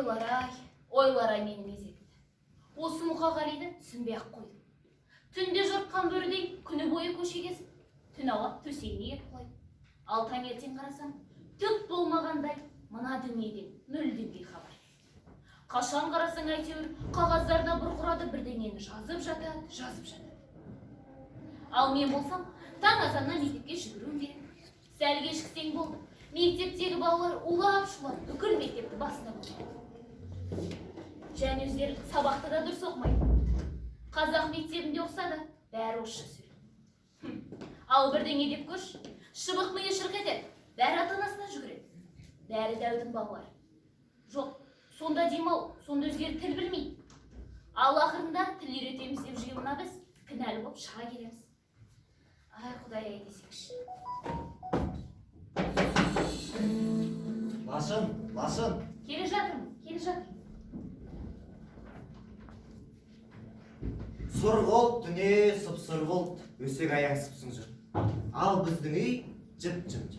ойлар-ай менің мезетімді. Осы Мұқағалиды түсінбей ақ қойдым. Түнде жұртқан бөрідей күні бойы көше кезіп, түн ауа төсегіне кетіп қойды. Ал таңертең қарасам, түк болмағандай мына дүниеден мүлдем бейхабар. Қашан қарасаң әйтеуір қағаздарда бұрқырады бірдеңені жазып жатады. Ал мен болсам, таң азаннан мектепке жүгіруім керек. Сәл кешіксең болды. Мектептегі балалар улап-шулап бүкіл мектепті басына болды. Және өздері сабақты да дұрыс оқымайды. Қазақ мектебінде оқса да, бәрі орысша сөйлейді. Ал бірдеңе деп көрші, шыбық миы шырқ етеді, бәрі ата-анасына жүгіреді. Бәрі дәудің балалары. Жоқ, сонда деймау, сонда өздері тіл білмейді. Ал ақырында тіл үйретеміз деп жиылына біз кінәлі болып шыға келеміз. Ай, Құдай-ай десекші. Лашын. Келе жатырмын. Сұрғылт дүние сұп-сұрғылт, өсек аяң сыпсың жүр. Ал біздің үй жып-жып.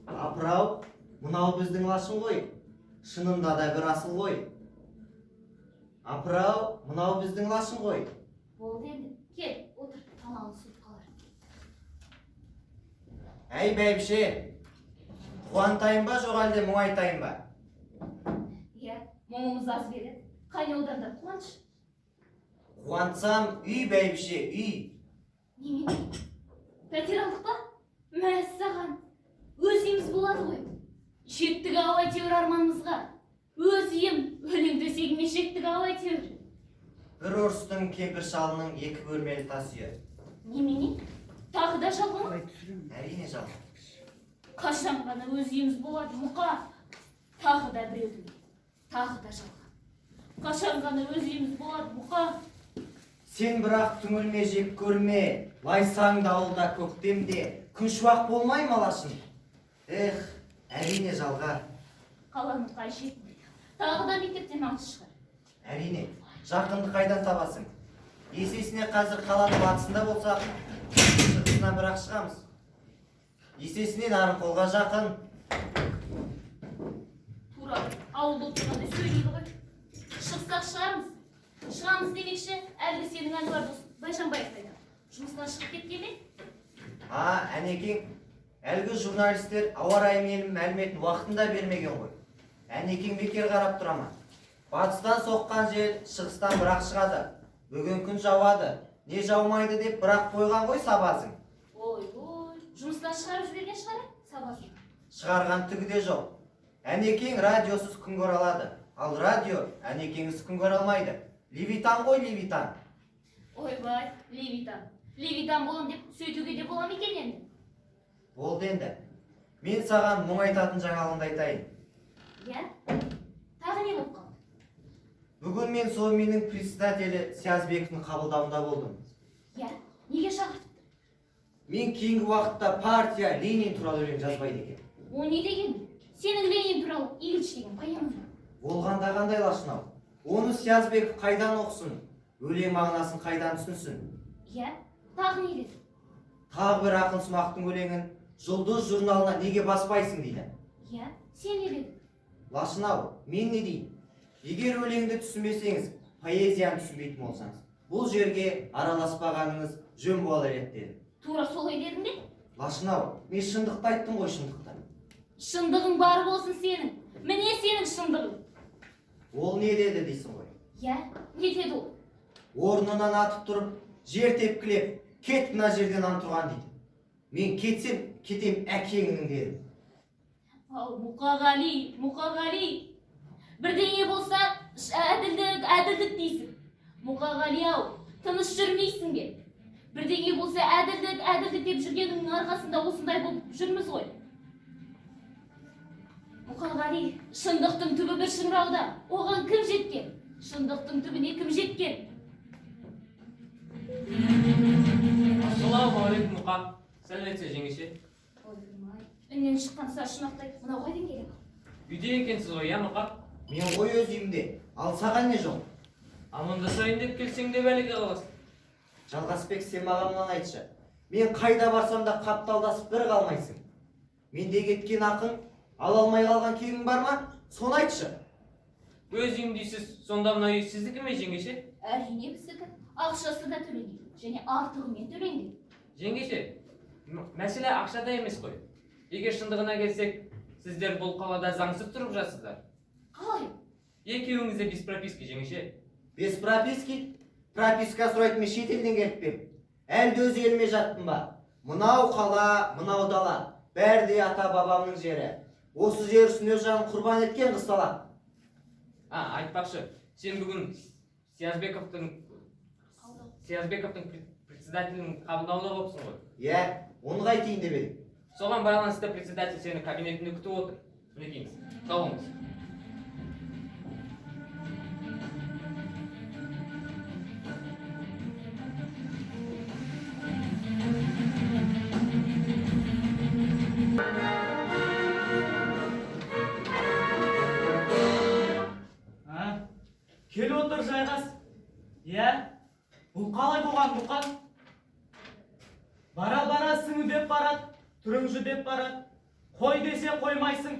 Апырау, мынау біздің Лашын ғой, шынында да бір асыл ғой. Апырау, мынау біздің Лашын ғой. Болды енді, кел, отыр, тамағын суып қалар. Әй бәйбіше, қуантайын ба, жоқ әлде мұңайтайын ба? Иә, мұңымыз аз береді. Қане одан да қуаныш. Қуантсам үй бәйбіше, үй. Немене? Пәтер алдық па? Мәссаған. Өз үйіміз болады ғой. Жеттік ау әйтеуір арманымызға. Өз үйім, өлең төсегіме жеттік ау әйтеуір. Бір орыстың кемпір шалының 2 бөлмелі тас үйі. Немене? Тағы да жалға ма? Әрине жалға. Қашан ғана өз үйіміз болады, Мұқа. Тағы да біреудің, тағы да жалға. Қашан ғана өз үйіміз болады, Мұқа. Сен бірақ түңілме жек көрме, лайсаң дауылда көктемде, күн шуақ болмай ма Лашын? Әрине жалға. Қаланың қай шетінде? Тағы да мектептен алыс шығар. Әрине, жақынды қайдан табасың? Есесіне қазір қаланың батысында болсақ, шығысынан бірақ шығамыз. Есесіне Нарынқолға жақын. Тура, ауылда отырғанда сөйлейді ғой. Шықсақ шығармыз. Шығамыз демекші, әлгі сенің Әнуар досың, Байжанбаев қайда? Жұмыстан шығып кеткен бе? Әнекең, әлгі журналистер ауа райы мәліметін уақытында бермеген ғой. Әнекең бекер қарап тұра ма? Батыстан соққан жел шығыстан бірақ шығады. Бүгін күн жауады. Не жаумайды деп бірақ қойған ғой сабазың. Ой, жұмыстан шығарып жіберген шығар, сабазың. Шығарған түгі де жоқ. Әнекең радиосыз күн көре алады. Ал радио әнекеңіз күн көре алмайды. Левитан ғой, Левитан. Ойбай, Левитан. Левитан болам деп сөйтуге де болам екен енді. Болды енді. Мен саған мұң айтатын жаңалығымды айтайын. Иә? Тағы не болып қалды? Бүгін мен сол менің председателі Сиязбековтың қабылдауында болдым. Иә? Неге шақыртыпты? Мен кейінгі уақытта партия Ленин туралы өлең жазбайды екен. О не деген? Сенің Ленин туралы Ильич деген поэма. Болғанда қандай Лашын ау? Оны Сиязбеков қайдан оқысын? Өлең мағынасын қайдан түсінсін? Иә? Тағы не деді? Тағы бір ақын Смақтың өлеңін Жұлдыз журналына неге баспайсың дейді. Иә? Сен не дедің? Лашын ау, мен не дейін? Егер өлеңді түсінбесеңіз, поэзияны түсінбейтін болсаңыз, бұл жерге араласпағаныңыз жөн болар еді деді. Тура солай дедің бе? Лашын ау, мен шындықты айттым ғой, шындықты. Шындығың бар болсын сенің. Міне сенің шындығың. Ол не деді дейсің ғой? Иә, не деді ол? Орнынан атып тұрып, жер тепкілеп, кет мына жерден антұрған дейді. Мен кетсем, кетем әкеңнің дедім. Ал Мұқағали. Бірдеңе болса, әділдік дейсің. Мұқағали ау, тыныш жүрмейсің бе? Бірдеңе болса, әділдік деп жүргеніңнің арқасында осындай болып жүрміз ғой. Мұқағали, шындықтың түбі бір шыңырауда. Оған кім жеткен? Шындықтың түбіне кім жеткен? Ассалаумағалейкум Мұқа. Сәлеметсіз жеңеше. Ойырмай, үннен шыққан саршынақтай мынау қайдан келеді? Үйде екенсіз ғой, иә Мұқа? Мен ғой өз үйімде, ал саған не жоқ? Амандасайын деп келсең де бәлеге қаласың. Жалғасбек, сен мағамнан айтшы. Мен қайда барсам да қапталдасып бір қалмайсың. Менде кеткен ақын, ала алмай қалған кегің бар ма? Соны айтшы. Өз үйім дейсіз, сонда мына үй сіздікі ме, жеңгеше? Әрине біздікі. Ақшасы да төленген, және артығымен төленген. Жеңгеше, мәселе ақшада емес қой. Егер шындығына келсек, сіздер бұл қалада заңсыз тұрып жатсыздар. Қалай? Екеуіңіз де без прописки, жеңгеше. Без прописки? Прописка сұрайтын мен шет елден келіп пе? Әлде өз еліме жаттым ба? Мынау қала, мынау дала. Бәрі де ата бабамның жері. Осы жер үшін өз жанын құрбан еткен қысталақ. Айтпақшы, сен бүгін Сиязбековтың председателінің қабылдауында болыпсың ғой. Иә, оны қайтейін деп едім. Соған байланысты председатель сені кабинетінде күтіп отыр. Мінекейіңіз, қалыңыз. Кел отыр жайғас. Иә? Бұл қалай болған бұқан? Бара-бара сіңідеп барат, түріңжідеп барат. Қой десе қоймайсың.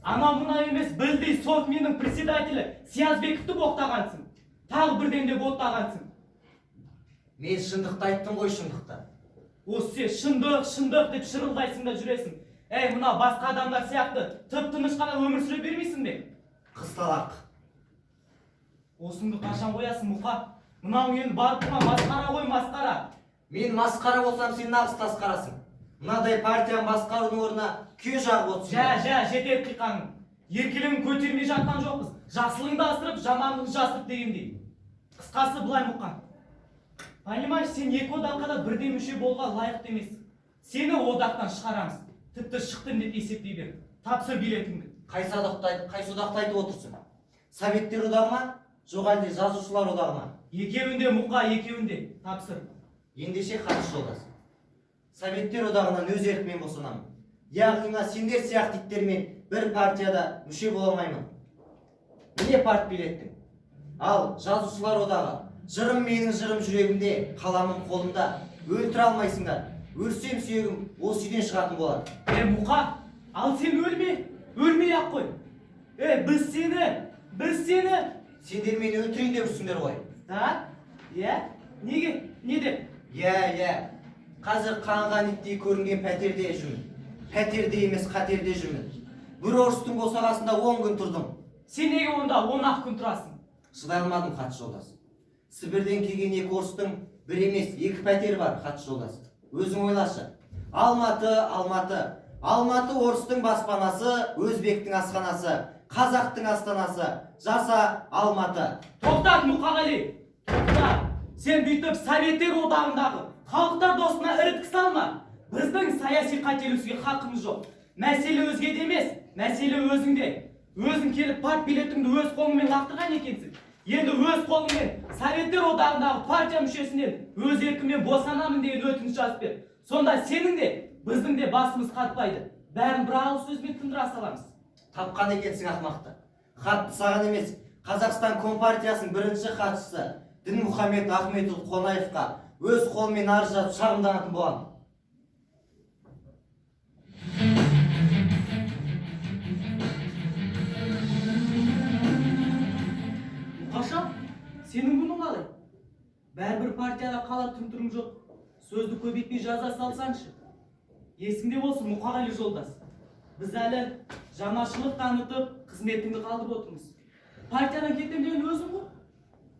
Ана мұна емес, білдей Совминнің председателі Сиязбековті боқтағансың. Тағы бірден де боқтағансың. Мен шындықты айттым ғой, шындықты. Осы шындық деп шырылдайсың да жүресің. Әй, мұна басқа адамдар сияқты тып-тыныш қана өмір сүре бермейсің бе? Қысталақ. Осыңды қашан қоясың, мұқа? Мынау енді барып тұрған масқара ғой, масқара. Мен масқара болсам, сен нағыз тасқарасың. Мынадай партияның басқарудың орнына күйе жағып отырсың. Жетер қиқаның. Еркелігін көтермей жатқан жоқпыз. Жақсылығыңды асырып, жамандығын жасырып дегендей. Қысқасы былай, мұқа. Понимаешь, сен екі одаққа да бірден мүше болуға лайықты емессің. Сені одақтан шығарамыз. Тіпті шықтым деп есептей бер. Тапсыр билетіңді. Қайсы одақты айтып отырсың? Советтер одағы ма? Жоқ әлде жазушылар одағы ма? Екеуінде, мұқа, екеуінде. Тапсыр. Ендеше хатшы жолдас. Советтер одағынан өз еркіммен босанамын. Яғни сендер сияқты иттермен бір партияда мүше бола алмаймын. Міне парт билеттің. Ал жазушылар одағы. Жырым менің жырым жүрегімде, қаламым қолымда. Өлтіре алмайсыңдар. Өлсем сүйегім осы үйден шығатын болады. Мұқа, ал сен өлмей-ақ қой. Біз сені... Сендер мені өлтірейін деп жүрсіңдер ғой. Да? Иә? Неге? Не деп? Иә. Қазір қанған иттей көрінген пәтерде жүрмін. Пәтерде емес, қатерде жүрмін. Бір орыстың босағасында 10 күн тұрдым. Сен неге онда 10-ақ күн тұрасың? Шыдай алмадым, хатшы жолдас. Сібірден келген екі орыстың бір емес, екі пәтері бар, хатшы жолдас. Өзің ойлашы. Алматы. Алматы орыстың баспанасы, өзбектің асханасы, қазақтың астанасы. Жаса Алматы. Тоқтат, Мұқағали. Тоқтат. Сен бүйтіп Советтер одағындағы халықтар досына іріткі салма. Біздің саяси қателесуге хақымыз жоқ. Мәселе өзгеде емес, мәселе өзіңде. Өзің келіп парт билетіңді өз қолыңмен лақтырған екенсің. Енді өз қолыңмен Советтер одағындағы партия мүшесінен өз еркіммен босанамын деген өтініш жазып бер. Сонда сенің де, біздің де басымыз қатпайды. Бәрін бір ауыз сөзбен тындыра саламыз. Тапқан екенсің ақымақты. Хатты саған емес, Қазақстан Компартиясының бірінші хатшысы Дінмұхамед Ахметұлы Қонаевқа өз қолымен арыз жазып шағымданатын боламын. Мұқаша, сенің бұның қалай? Бәрбір партияда қала түн-түрің жоқ. Сөзді көбейтпей жаза салсаңшы. Есіңде болсын, Мұқағали жолдас. Біз әлі жаңашылық танытып, қызметіңді қалдырып отырмыз. Партиядан кетем деген өзің ғой?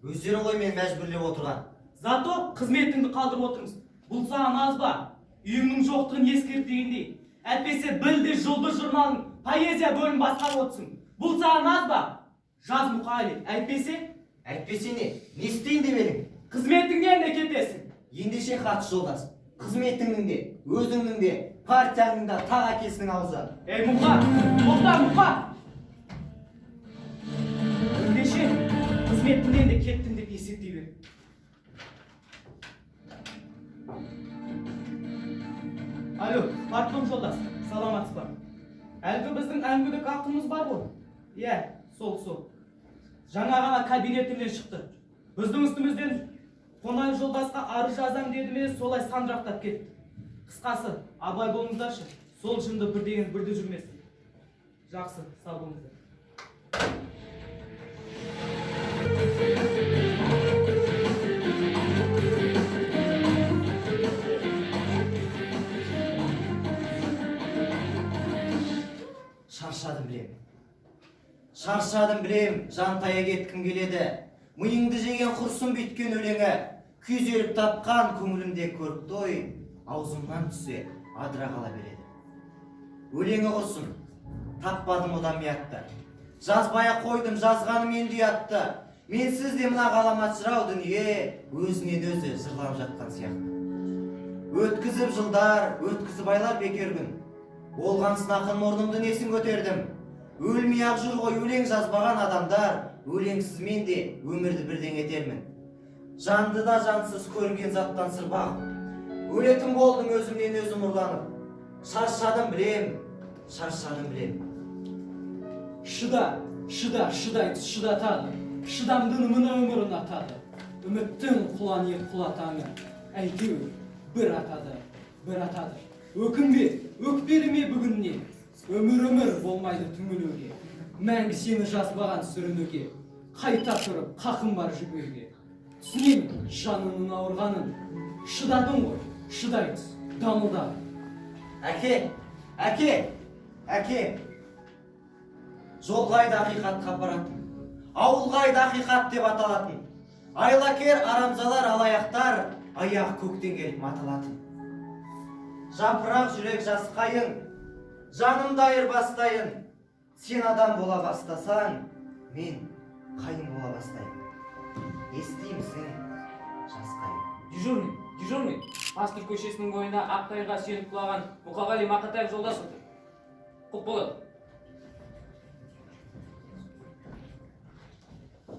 Өздерің ғой мен мәжбүрлеп отырған. Зато қызметіңді қалдырып отырмыз. Бұл саған аз ба? Үйіңнің жоқтығын ескерт дегендей. Әйтпесе Білді жұлдыз журналының поэзия бөлімін басқарып отырсың. Бұл саған аз ба? Жаз, Мұқағали. Әйтпесе не? Не істейін деп едің? Қызметіңнен де кетесің. Ендеше хатшы жолдас. Қызметіңнің де, өзіңнің де, партияның да тақ әкесінің аузы. Мұқа, тоқта, Мұқа! Ендеше қызметіңнен де кеттің деп есептей бер. Алло, партком жолдас, саламатсыз ба? Әлгі біздің әңгімедік ақымыз бар ғой? Иә, сол. Жаңа ғана кабинетімнен шықты. Біздің үстімізден Қонаев жолдасқа арыз жазам деді ме, солай сандырақтап кетті. Қысқасы, абай болыңыздаршы. Сол жынды бірдеген бірде жүрмесін. Жақсы, сау болыңыздар. Шаршадым білем, жантая кеткім келеді. Миыңды жеген құрсын бүйткен өлеңі, күйзеліп тапқан көңілімде көрікті ой, аузымнан түсе адыра қала береді. Өлеңі құрсын, таппадым одан миятты. Жазбая қойдым, жазғаным енді ұятты. Менсіз де мына ғаламат жырау дүние, өзінен өзі жырланып жатқан сияқты. Өткізіп жылдар, өткізіп айлар бекер күн. Болғансын ақын мұрнымды несін көтердім. Өлмей ақ жүр ғой өлең жазбаған адамдар, өлеңсіз мен де өмірді бірден етермін. Жанды да жансыз көрінген заттан сыр бағып, өлетін болдым өзімнен өзім ұрланып. Шаршадым білем, шаршадым білем. Шыдатады. Шыдамдың мына өмір ұнатады. Үміттің құлан ет құлатаңы, әйтеуір бір атады. Өкінбе, өкпелеме бүгіннен. Өмір болмайды түңілуге. Мәңгі сені жазбаған сүрінуге. Қайта тұрып, қақым бар жүгіруге. Түсінемін жанының ауырғанын. Шыдадың ғой, шыдай түс, дамылда. Әке! Жол қайда ақиқатқа апаратын, ауыл қайда ақиқат деп аталатын. Айлакер арамзалар алаяқтар, аяқ көктен келіп маталатын. Жапырақ жүрек жас қайың, жанымды айырбастайын. Сен адам бола бастасаң, мен қайын бола бастайын. Естимісің, жас қайын? Дежурный. Пастыр көшесінің бойында Ақтайға сүйеніп құлаған Мұқағали Мақатаев жолдас отыр. Құп болады.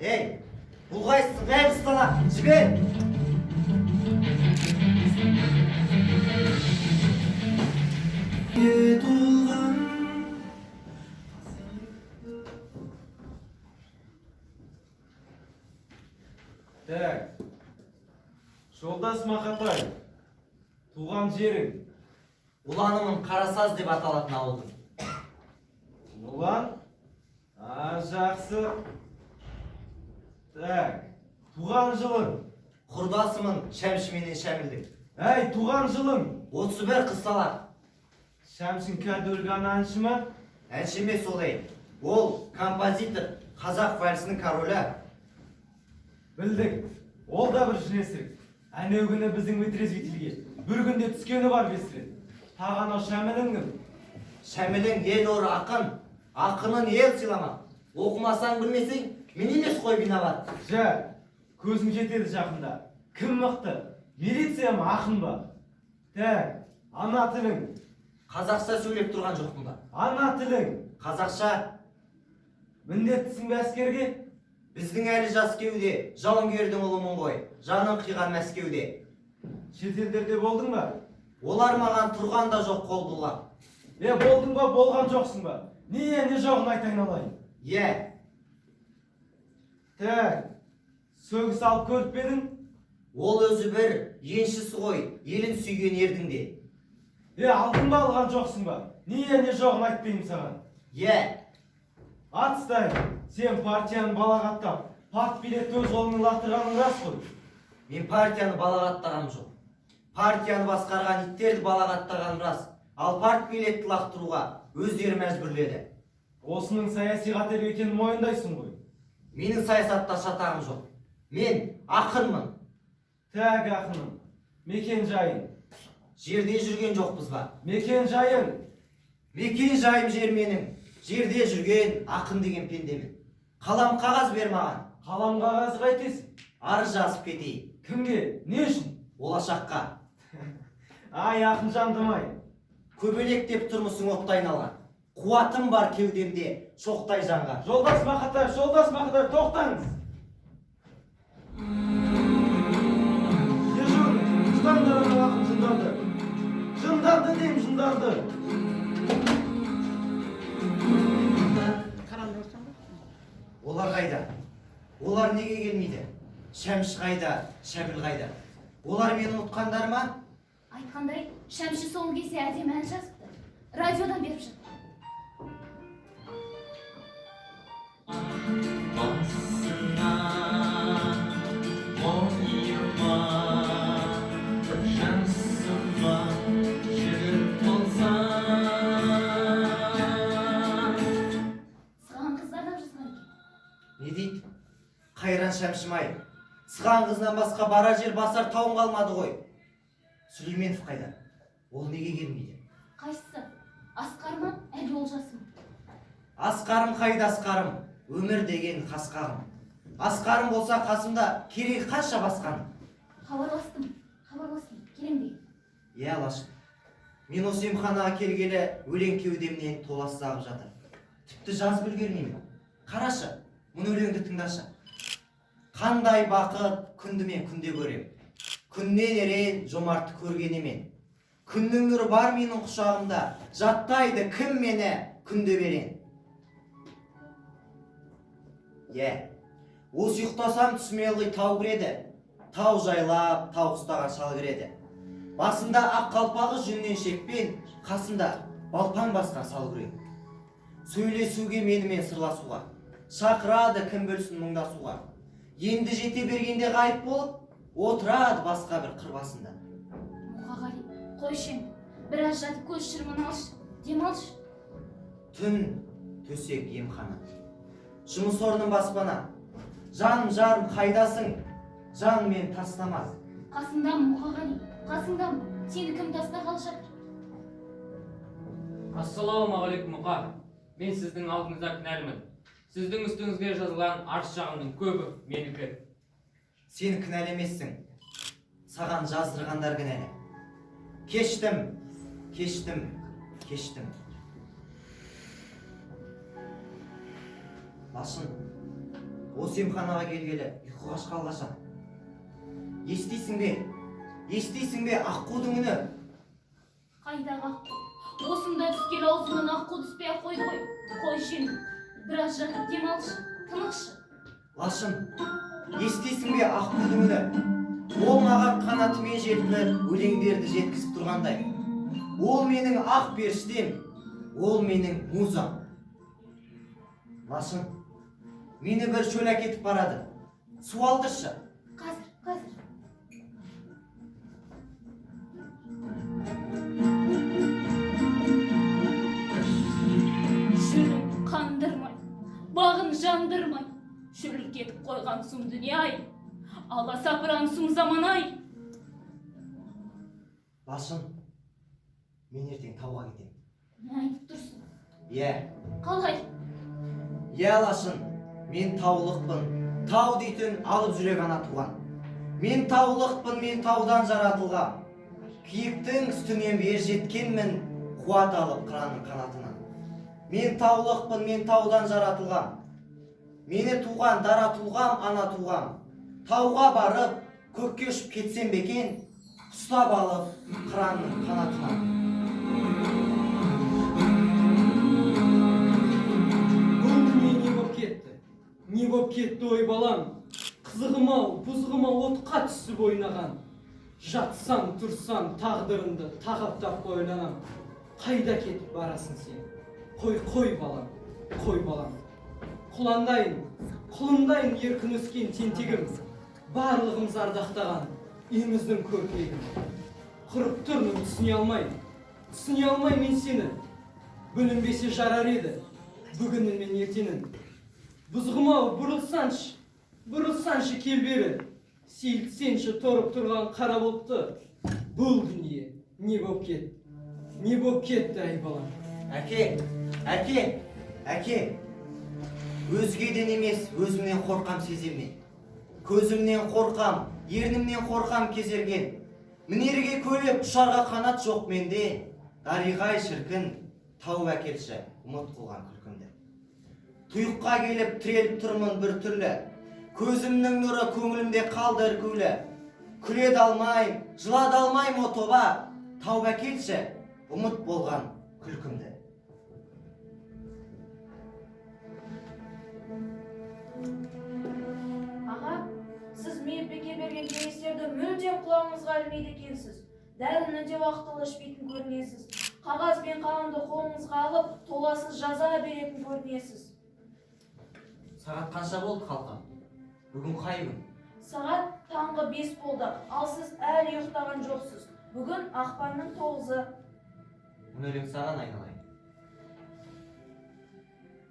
Ей, бұл қайсың, әй ұстала, жібер! Так, жолдас Мақатай, туған жерің? Ұланымын Қарасаз деп аталатын ауылдың. Ұлан? Жақсы. Так, туған жылың? Құрдасымын Шәмші менен Шәмілдің. Әй, туған жылың? 31 қыз салақ. Шәмшін кәді өлген әнші ма? Әнші емес олай. Ол композитор, қазақ вальсінің королі. Білдік, ол да бір жесірік. Әнеу күні біздің вытрезвительге бір күнде түскені бар бесірет. Таған о Шәмілің кім? Шәмілің ел ор ақын, ақынын ел сыйламақ. Оқымасаң білмесең, мен емес қой бинабат. Көзім жетеді жақында. Кім мықты? Милиция ма, ақын ба? Так, ана тілің? Қазақша сөйлеп тұрған жоқпын ба? Ана тілің? Қазақша. Міндеттісің бе әскерге? Біздің әлі жас кеуде, жауынгердің ұлымын ғой, жанын қиған Мәскеуде. Шетелдерде болдың ба? Олар маған тұрған да жоқ қол бұлғап. Болдың ба, болған жоқсың ба? Не жоғын айтайын алайын? Так, сөгіс алып көріп бедің? Ол өзі бір еншісі ғой, елін сүйген ердің де. Алдың ба, алған жоқсың ба? Не жоғын айтпеймін саған? Атстай, сен партияны балағаттап, парт билетті өз қолыңның лақтырғаның рас қой. Мен партияны балағаттағаным жоқ. Партияны басқарған иттерді балағаттағаным рас. Ал парт билетті лақтыруға өздері мәжбүрледі. Осының саяси қателік екенін мойындайсың ғой. Менің саясатта шатағым жоқ. Мен ақынмын. Так, ақыным. Мекен жайың? Жерде жүрген жоқпыз ба? Мекен жайың? Мекен жайым жер менің. Жерде жүрген ақын деген пендемін. Қалам қағаз бер маған. Қалам қағаз қайтесің? Арыз жазып кетейін. Кімге? Не үшін? Болашаққа. Ай, ақын жандымай. Көбелек деп тұрмысың оттай айналған. Қуатым бар кеудемде, шоқтай жанға. Жолдас Мақатаев, тоқтаңыз. Жынданды, ақын жынданды. Жынданды деймін, жынданды. Олар қайда? Олар неге келмейді? Шәмші қайда? Шәміл қайда? Олар мені ұмытқандар ма? Айтқандай, Шәмші соңғы кесе әдемі ән жазыпты. Радиодан беріп жатыр. Басына шәмшім-ай, сыған қызынан басқа бара жер басар тауың қалмады ғой. Сүлейменов қайда? Ол неге келмейді? Қайсысы? Асқар ма, әлде Олжас ма? Асқарым қайда асқарым? Өмір деген қасқағым. Асқарым болса қасымда керегі қанша басқаным? Хабарластым, келем деген. Иә, Лашын. Мен осы емханаға келгелі өлең кеудемнен толас ағып жатыр. Тіпті жазып үлгермеймін. Қарашы, мұны өлеңді тыңдашы. Қандай бақыт күнді мен күнде көрем. Күннен ерен жомартты көргенемен. Күннің нұры бар менің құшағымда, жаттайды кім мені күнде берен. Осы ұйықтасам түсіме ылғи тау кіреді. Тау жайлап, тау ұстаған шал кіреді. Басында ақ қалпағы жүннен шекпен, қасында балпаң басқан сал күрең. Сөйлесуге менімен сырласуға, шақырады кім бөлсін мұңдасуға. Енді жете бергенде ғайып болып, отырады басқа бір қыр басында. Мұқағали, қойшы енді, біраз жатып көз шырымын алшы, демалшы. Түн төсек емхана, жұмыс орным баспана. Жаным жарым қайдасың, жан мен тастамас. Қасыңдамын, Мұқағали, қасыңдамын. Сені кім тастағалы жатыр? Ассалаумағалейкум, Мұқа. Мен сіздің алдыңызда кінәлімін. Сіздің үстіңізге жазылған арыз шағымның көбі менікі. Сен кінәлі емессің, саған жаздырғандар кінәлі. Кештім. Лашын, осы емханаға келгелі ұйқыға шыққалы қашан. Естисің бе аққудың үні? Қайдағы аққу? Осында түскелі аузынан аққу түспей ақ қойды ғой. Қойшы енді, біраз жатып демалшы, тынықшы. Лашын, естисің бе аққудың үні? Ол маған қанатымен жеткізіп, өлеңдерді жеткізіп тұрғандай. Ол менің ақ періштем, ол менің музам. Лашын, мені бір шөл әкетіп барады. Су алдыршы. Қазір. Шөлін қандырмай, бағын жандырмай, шөлін кетіп қойған сұм дүние-ай, аласапыран сұм заман-ай. Лашын, мен ертең тауға кетем. Не айтып тұрсың? Иә. Қалай? Иә, Лашын, мен таулықпын, тау дейтін алып жүрек ана туған. Мен таулықпын, мен таудан жаратылғам. Киіктің үстінен бер жеткенмін, қуат алып қыранның қанатынан. Мен таулықпын, мен таудан жаратылғам. Мені туған дара тұлғам, ана туғам. Тауға барып, көкке ұшып кетсем бекен, ұстап алып қыранның қанатынан. Не боп кетті ой балам, қызығым-ау, бұзығым-ау отқа түсіп ойнаған. Жатсам, тұрсам, тағдырымды тағаптап ойланам. Қайда кетіп барасың сен? Қой балам, қой балам. Құлындайын еркін өскен тентегім. Барлығым зардақтаған үйіміздің көркегім. Құрып тұрмын, түсіне алмай мен сені. Бүлінбесе жарар еді, бүгінін мен ертеңін. Бұзғым-ау, бұрылсаншы кел бері. Сейілтсенші торып тұрған қара бұлтты. Бұл дүние не боп кетті ай балам. Әке, өзгеден емес, өзімнен қорқам сеземнен. Көзімнен қорқам, ернімнен қорқам кезерген. Мінерге көлеп, ұшарға қанат жоқ менде. Дариғай шіркін, тауып әкелші, ұмыт қылған күлкімді. Тұйыққа келіп, тіреліп тұрмын бір түрлі. Көзімнің нұры көңілімде қалды іркулі. Күледі алмайым, жылады алмайым о тоба. Тауып әкелші, ұмыт болған күлкімді. Аға, сіз мейірбеке берген кеңестерді мүлдем құлағыңызға ілмейді екенсіз. Дәріні де уақытылы ішпейтін көрінесіз. Қағаз бен қаламды қолыңызға алып, толассыз жаза беретін көрінесіз. Сағат қанша болды қалқам? Бүгін қай күн? Сағат таңғы 5 болды, ал сіз әлі ұйықтаған жоқсыз. Бүгін ақпанның 9-ы. Мұны өлең саған айналайын.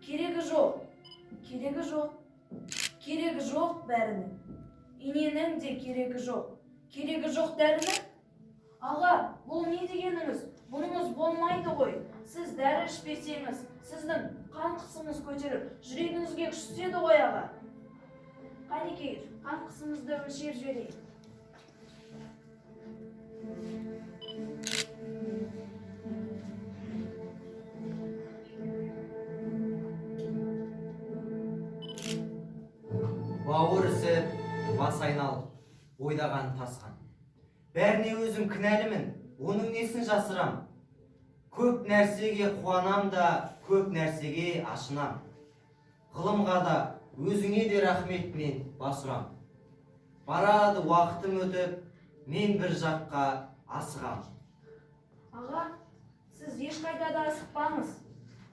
Керегі жоқ. Керегі жоқ бәрінің. Иненің де керегі жоқ. Керегі жоқ дәрінің? Аға, бұл не дегеніңіз? Бұныңыз болмайды ғой. Сіз дәрі ішпесеңіз, сіздің қан қысымыңыз көтеріп, жүрегіңізге күш түседі ғой аға. Қанекей, қан қысымыңызды өлшеп жіберейін. Бауыр ісіп, бас айналып, ойдаған тасқан. Бәріне өзім кінәлімін, оның несін жасырам? Көп нәрсеге қуанам да, көп нәрсеге ашынам. Ғылымға да, өзіңе де рахметмен бас ұрам. Барады уақытым өтіп, мен бір жаққа асығам. Аға, сіз ешқайда да асықпаңыз.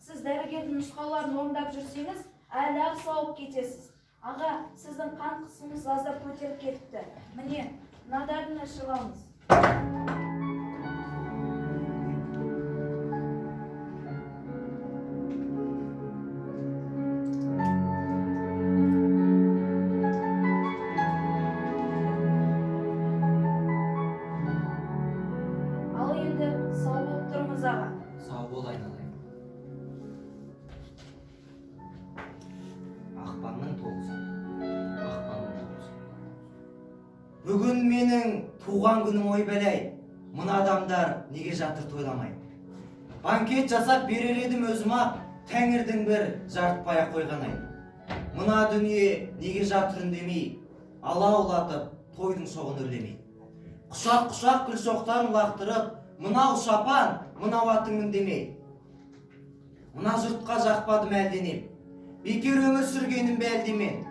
Сіз дәрігердің нұсқауларын орындап жүрсеңіз, әлі-ақ сауығып кетесіз. Аға, сіздің қан қысымыңыз аздап көтеріп кетіпті. Міне, мына дәріні ішіп алыңыз. Ал енді сау болып тұрыңыз аға. Сау бол айналайын. Ақпанның 9-ы. Бүгін менің туған күнім ой бәләй. Мына адамдар неге жатыр тойламай? Банкет жасап берер едім өзім ақ, тәңірдің бір жартпай қойғанай. Мына дүние неге жатыр үндемей, алаулатып тойдың соғын үрлемей. Құшақ-құшақ гүл шоқтарын лақтырып, мынау шапан, мынау атың үндемей. Мына жұртқа жақпадым әлденем, бекер өмір сүргенім бе әлдемен.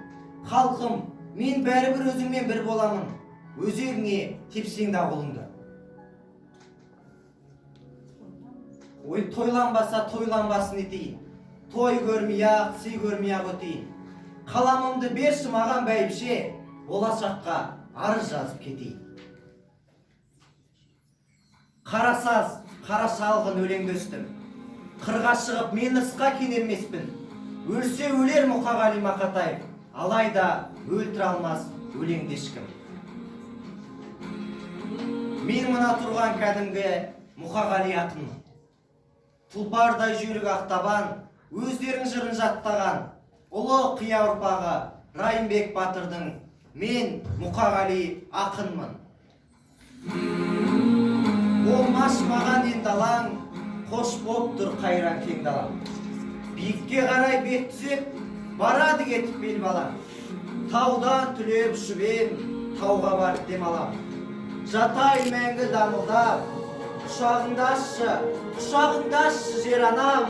Халқым, мен бәрібір өзіңмен бір боламын, өзегіңе тепсең да қолыңды. Ой, тойланбаса тойланбасын етейін, той көрмей-ақ, сый көрмей-ақ өтейін. Қаламымды берші маған бәйбіше, болашаққа арыз жазып кетейін. Қара саз, қара шалғын өлеңді өстім. Қырға шығып мен ысқа кенермеспін. Өлсе өлер Мұқағали Мақатаев, алайда өлтіре алмас өлеңді ешкім. Мен мына тұрған кәдімгі Мұқағали ақынмын. Тұлпардай жүйрік ақтабан, өздерің жырын жаттаған, ұлы қия ұрпағы Райымбек Батырдың мен Мұқағали ақынмын. Болмаш маған енді алаң, қош боп тұр қайран кең далам. Биікке қарай бет түзеп, барады кетіп бел балам. Таудан түлеп ұшып ем, тауға барып дем алам. Жатай мәңгі дамылдап, құшағыңда ашшы жер анам.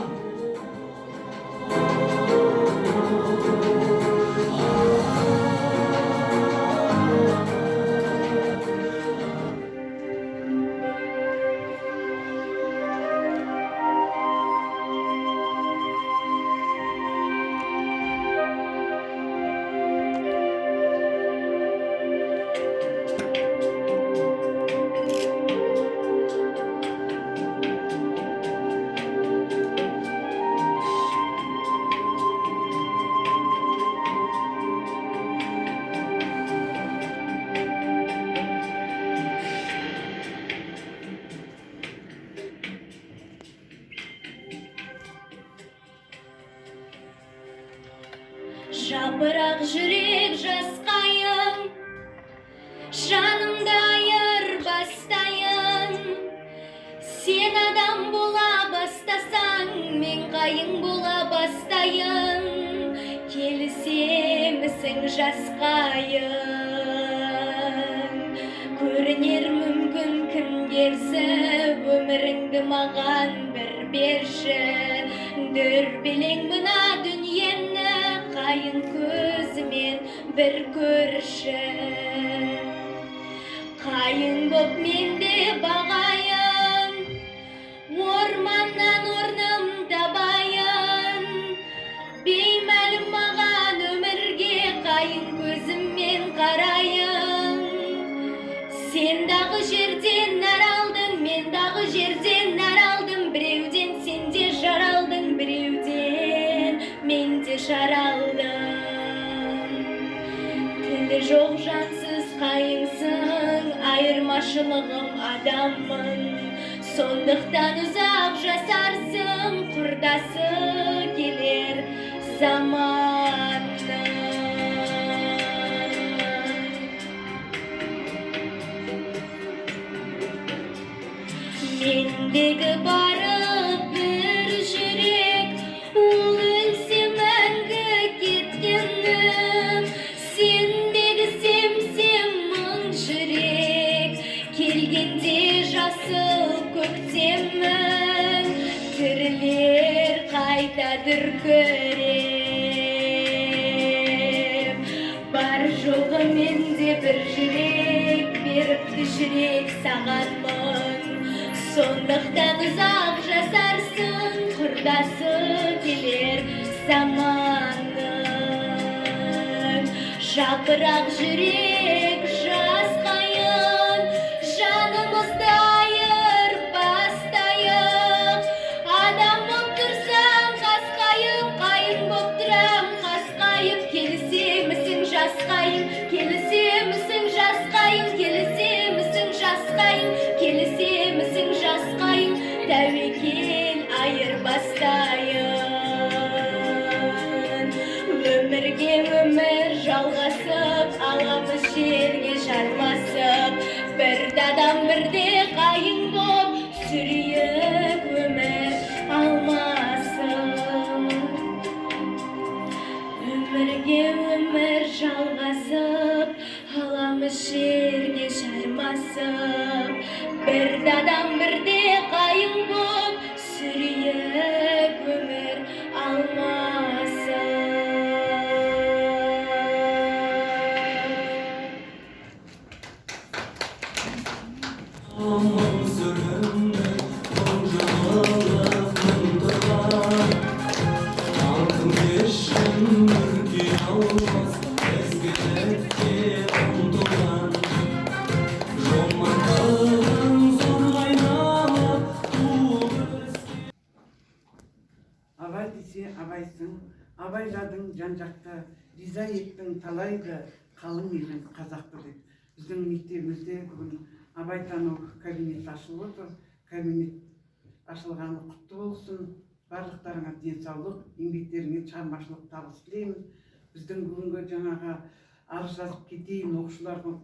Жапырақ жүрек жасқайын, жанымда айырбастайын. Сен адам бола бастасаң, мен қайың бола бастайын. Келісемісің жасқайын, көрінер мүмкін кімдерсі, өміріңді маған бір берші. Дүрбелең мына дүниені, қайын көзімен бір көрші. Қайын боп менде бағайын, орманнан орным табайын. Беймәлім маған өмірге, қайын көзіммен қарайын. Сен дағы жерден нәр алдың, мен дағы жерден нәр алдым. Біреуден сен де жаралдың, біреуден мен де жаралдым. қайыңсың, айырмашылығым адаммын. Сондықтан ұзақ жасарсың, құрдасы келер заманның. Мендегі барып бір жүрек, ол өлсе мәңгі кеткенім. Сендегі семсем мың жүрек, келгенде жасыл көктемің. Тірілер қайта дүркіреп, бар жоғы менде бір жүрек, беріпті жүрек сағатмын. Сондықтан ұзақ жасарсың, құрдасы келер заманның. Жапырақ жүрек жас қайын, жанымызды айырбастайық. Адам боп тұрсам қасқайып, қайын боп тұрам қасқайып. Келісемісің жас қайын, келісемісің жас қайын, келісемісің жас қайын, келісемісің жас қайын. Тәуекел айырбастайын. Өмірге өмір жалғасып, аламыз жерге жармасып. Бір дадам бірде қайын боп, сүрейік өмір алмасып. Өмірге өмір жалғасып, аламыз жерге жармасып. Бір дадам бірде қайын боп, сүрейік өмір алмасып. Абай десе абайсың, абайладың жан-жақта, риза еттің талайды қалың елін қазақты деп. Біздің мектебімізде бүгін абайтану кабинет ашылып отыр. Кабинет ашылғаны құтты болсын. Барлықтарыңа денсаулық, еңбектеріңе шығармашылық табыс тілеймін. Біздің бүгінгі жаңағы арыз жазып кетейін оқушыларға